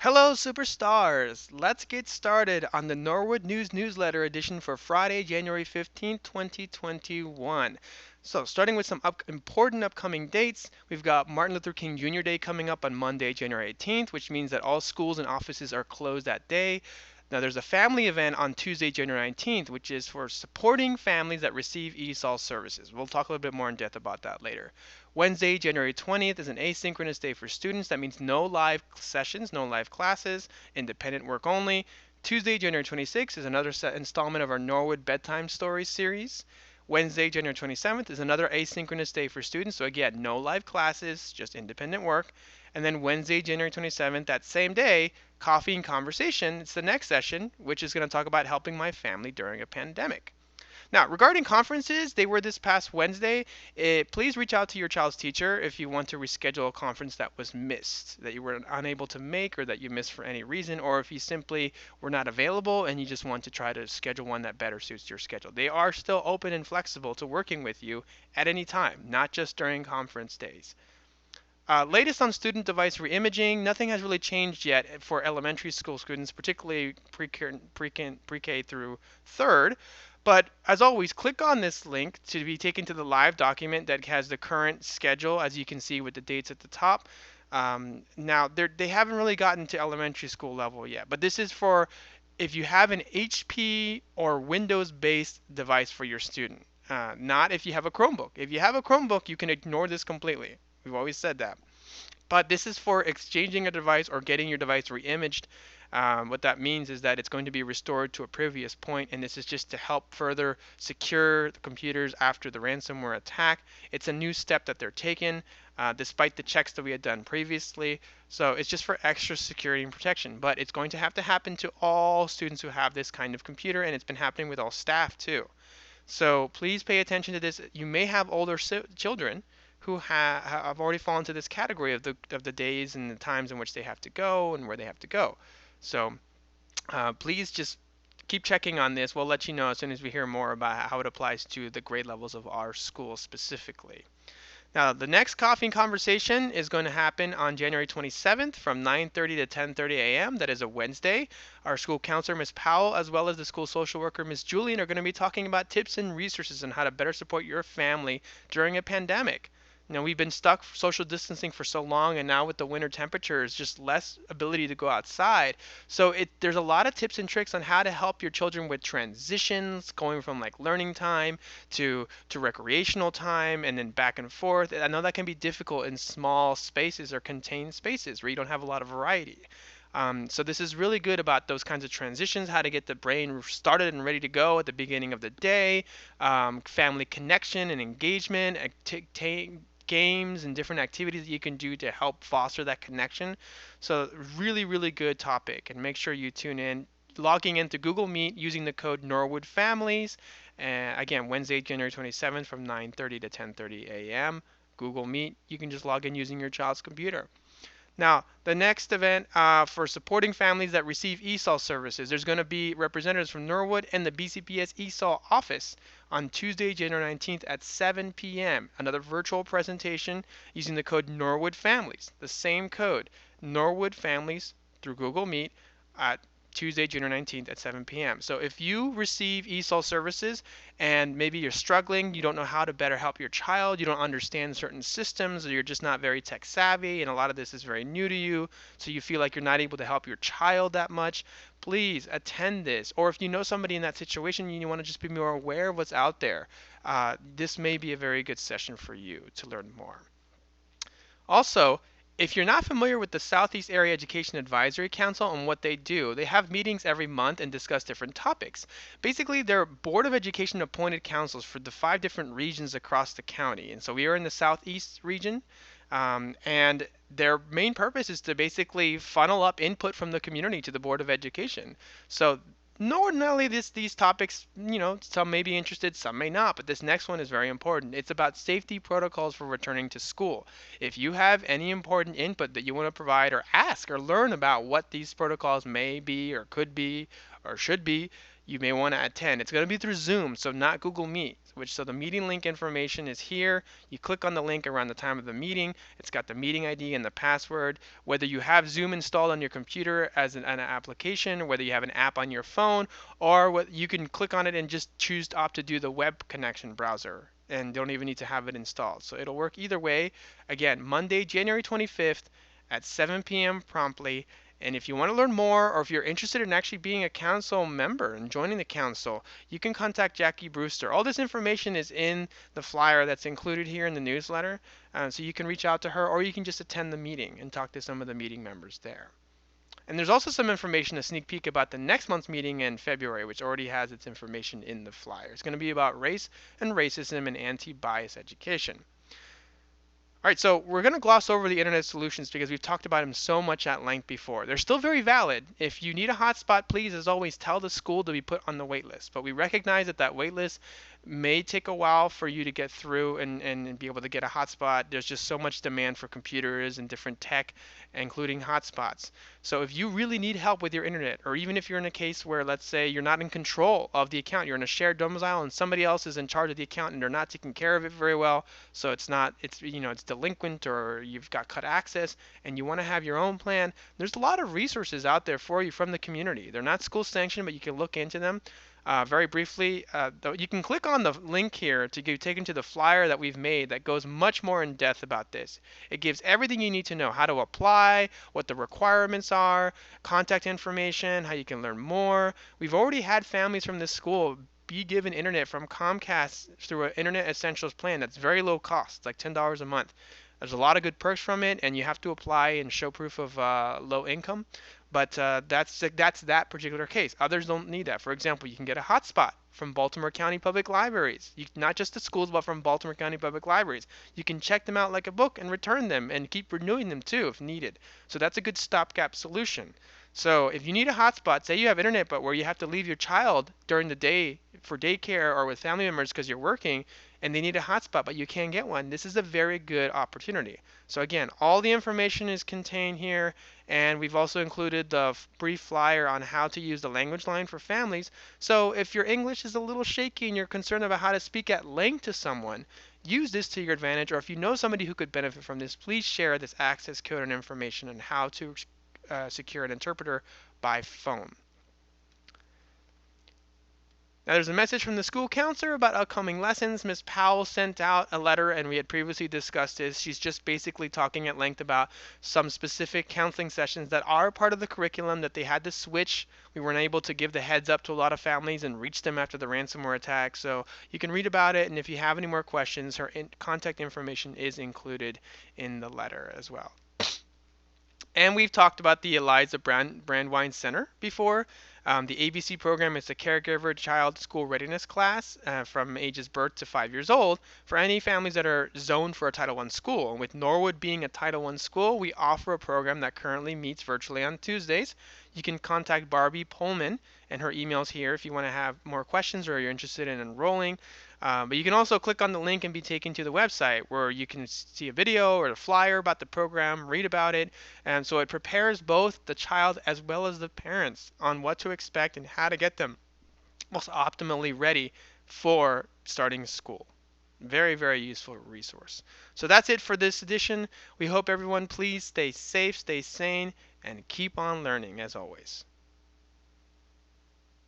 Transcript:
Hello, superstars! Let's get started on the Norwood News Newsletter edition for Friday, January 15th, 2021. So, starting with some important upcoming dates, we've got Martin Luther King Jr. Day coming up on Monday, January 18th, which means that all schools and offices are closed that day. Now, there's a family event on Tuesday, January 19th, which is for supporting families that receive ESOL services. We'll talk a little bit more in depth about that later. Wednesday, January 20th is an asynchronous day for students. That means no live sessions, no live classes, independent work only. Tuesday, January 26th is another installment of our Norwood Bedtime Stories series. Wednesday, January 27th is another asynchronous day for students. So again, no live classes, just independent work. And then Wednesday, January 27th, that same day, Coffee and Conversation. It's the next session, which is going to talk about helping my family during a pandemic. Now, regarding conferences, they were this past Wednesday. Please reach out to your child's teacher if you want to reschedule a conference that was missed, that you were unable to make, or that you missed for any reason, or if you simply were not available and you just want to try to schedule one that better suits your schedule. They are still open and flexible to working with you at any time, not just during conference days. Latest on student device reimaging, nothing has really changed yet for elementary school students, particularly pre-K through third. But as always, click on this link to be taken to the live document that has the current schedule, as you can see with the dates at the top. Now, they haven't really gotten to elementary school level yet, but this is for if you have an HP or Windows-based device for your student, not if you have a Chromebook. If you have a Chromebook, you can ignore this completely. We've always said that. But this is for exchanging a device or getting your device reimaged. What that means is that it's going to be restored to a previous point, and this is just to help further secure the computers after the ransomware attack. It's a new step that they're taking, despite the checks that we had done previously. So it's just for extra security and protection. But it's going to have to happen to all students who have this kind of computer, and it's been happening with all staff too. So please pay attention to this. You may have older children who have already fallen into this category of the days and the times in which they have to go and where they have to go. So please just keep checking on this. We'll let you know as soon as we hear more about how it applies to the grade levels of our school specifically. Now, the next coffee and conversation is going to happen on January 27th from 9:30 to 10:30 a.m. That is a Wednesday. Our school counselor, Ms. Powell, as well as the school social worker, Ms. Julian, are going to be talking about tips and resources on how to better support your family during a pandemic. We've been stuck social distancing for so long, and now with the winter temperatures, just less ability to go outside. So there's a lot of tips and tricks on how to help your children with transitions, going from like learning time to recreational time, and then back and forth. I know that can be difficult in small spaces or contained spaces where you don't have a lot of variety. So this is really good about those kinds of transitions, how to get the brain started and ready to go at the beginning of the day, family connection and engagement, games and different activities that you can do to help foster that connection. So really, really good topic, and make sure you tune in. Logging into Google Meet using the code norwoodfamilies. Again, Wednesday, January 27th from 9:30 to 10:30 a.m. Google Meet. You can just log in using your child's computer. Now, the next event for supporting families that receive ESOL services, there's going to be representatives from Norwood and the BCPS ESOL office on Tuesday, January 19th at 7 p.m. Another virtual presentation using the code Norwood Families. The same code, Norwood Families, through Google Meet at Tuesday, January 19th at 7 p.m. So if you receive ESOL services and maybe you're struggling, you don't know how to better help your child, you don't understand certain systems, or you're just not very tech savvy, and a lot of this is very new to you, so you feel like you're not able to help your child that much, please attend this. Or if you know somebody in that situation and you want to just be more aware of what's out there, this may be a very good session for you to learn more. Also, if you're not familiar with the Southeast Area Education Advisory Council and what they do, they have meetings every month and discuss different topics. Basically, they're Board of Education appointed councils for the 5 different regions across the county. And so we are in the Southeast region, and their main purpose is to basically funnel up input from the community to the Board of Education. So normally these topics, some may be interested, some may not, but this next one is very important. It's about safety protocols for returning to school. If you have any important input that you want to provide or ask or learn about what these protocols may be or could be or should be, you may want to attend. It's going to be through Zoom, so not Google Meet. So the meeting link information is here. You click on the link around the time of the meeting. It's got the meeting ID and the password. Whether you have Zoom installed on your computer as an application, whether you have an app on your phone, or what, you can click on it and just choose to opt to do the web connection browser and don't even need to have it installed. So it'll work either way. Again, Monday, January 25th at 7 p.m. promptly. And if you want to learn more, or if you're interested in actually being a council member and joining the council, you can contact Jackie Brewster. All this information is in the flyer that's included here in the newsletter. So you can reach out to her, or you can just attend the meeting and talk to some of the meeting members there. And there's also some information, a sneak peek about the next month's meeting in February, which already has its information in the flyer. It's going to be about race and racism and anti-bias education. All right, so we're going to gloss over the internet solutions because we've talked about them so much at length before. They're still very valid. If you need a hotspot, please, as always, tell the school to be put on the wait list. But we recognize that that wait list may take a while for you to get through and be able to get a hotspot. There's just so much demand for computers and different tech, including hotspots. So if you really need help with your internet, or even if you're in a case where, let's say, you're not in control of the account, you're in a shared domicile and somebody else is in charge of the account and they're not taking care of it very well, so it's delinquent, or you've got cut access and you want to have your own plan, there's a lot of resources out there for you from the community. They're not school sanctioned, but you can look into them. Very briefly, you can click on the link here to get taken to the flyer that we've made that goes much more in depth about this. It gives everything you need to know: how to apply, what the requirements are, contact information, how you can learn more. We've already had families from this school be given internet from Comcast through an Internet Essentials plan that's very low cost. It's like $10 a month. There's a lot of good perks from it, and you have to apply and show proof of low income. But that's that particular case. Others don't need that. For example, you can get a hotspot from Baltimore County Public Libraries. Not just the schools, but from Baltimore County Public Libraries. You can check them out like a book and return them and keep renewing them too if needed. So that's a good stopgap solution. So if you need a hotspot, say you have internet, but where you have to leave your child during the day for daycare or with family members because you're working, and they need a hotspot, but you can't get one, this is a very good opportunity. So again, all the information is contained here, and we've also included the brief flyer on how to use the language line for families. So if your English is a little shaky and you're concerned about how to speak at length to someone, use this to your advantage. Or if you know somebody who could benefit from this, please share this access code and information on how to secure an interpreter by phone. Now there's a message from the school counselor about upcoming lessons. Ms. Powell sent out a letter, and we had previously discussed this. She's just basically talking at length about some specific counseling sessions that are part of the curriculum that they had to switch. We weren't able to give the heads up to a lot of families and reach them after the ransomware attack. So you can read about it, and if you have any more questions, her contact information is included in the letter as well. And we've talked about the Eliza Brandwine Center before. The ABC program is a caregiver child school readiness class from ages birth to 5 years old for any families that are zoned for a Title I school. And with Norwood being a Title I school, we offer a program that currently meets virtually on Tuesdays. You can contact Barbie Pullman, and her email's here if you want to have more questions or you're interested in enrolling. But you can also click on the link and be taken to the website where you can see a video or a flyer about the program, read about it. And so it prepares both the child as well as the parents on what to expect and how to get them most optimally ready for starting school. Very, very useful resource. So that's it for this edition. We hope everyone please stay safe, stay sane, and keep on learning as always.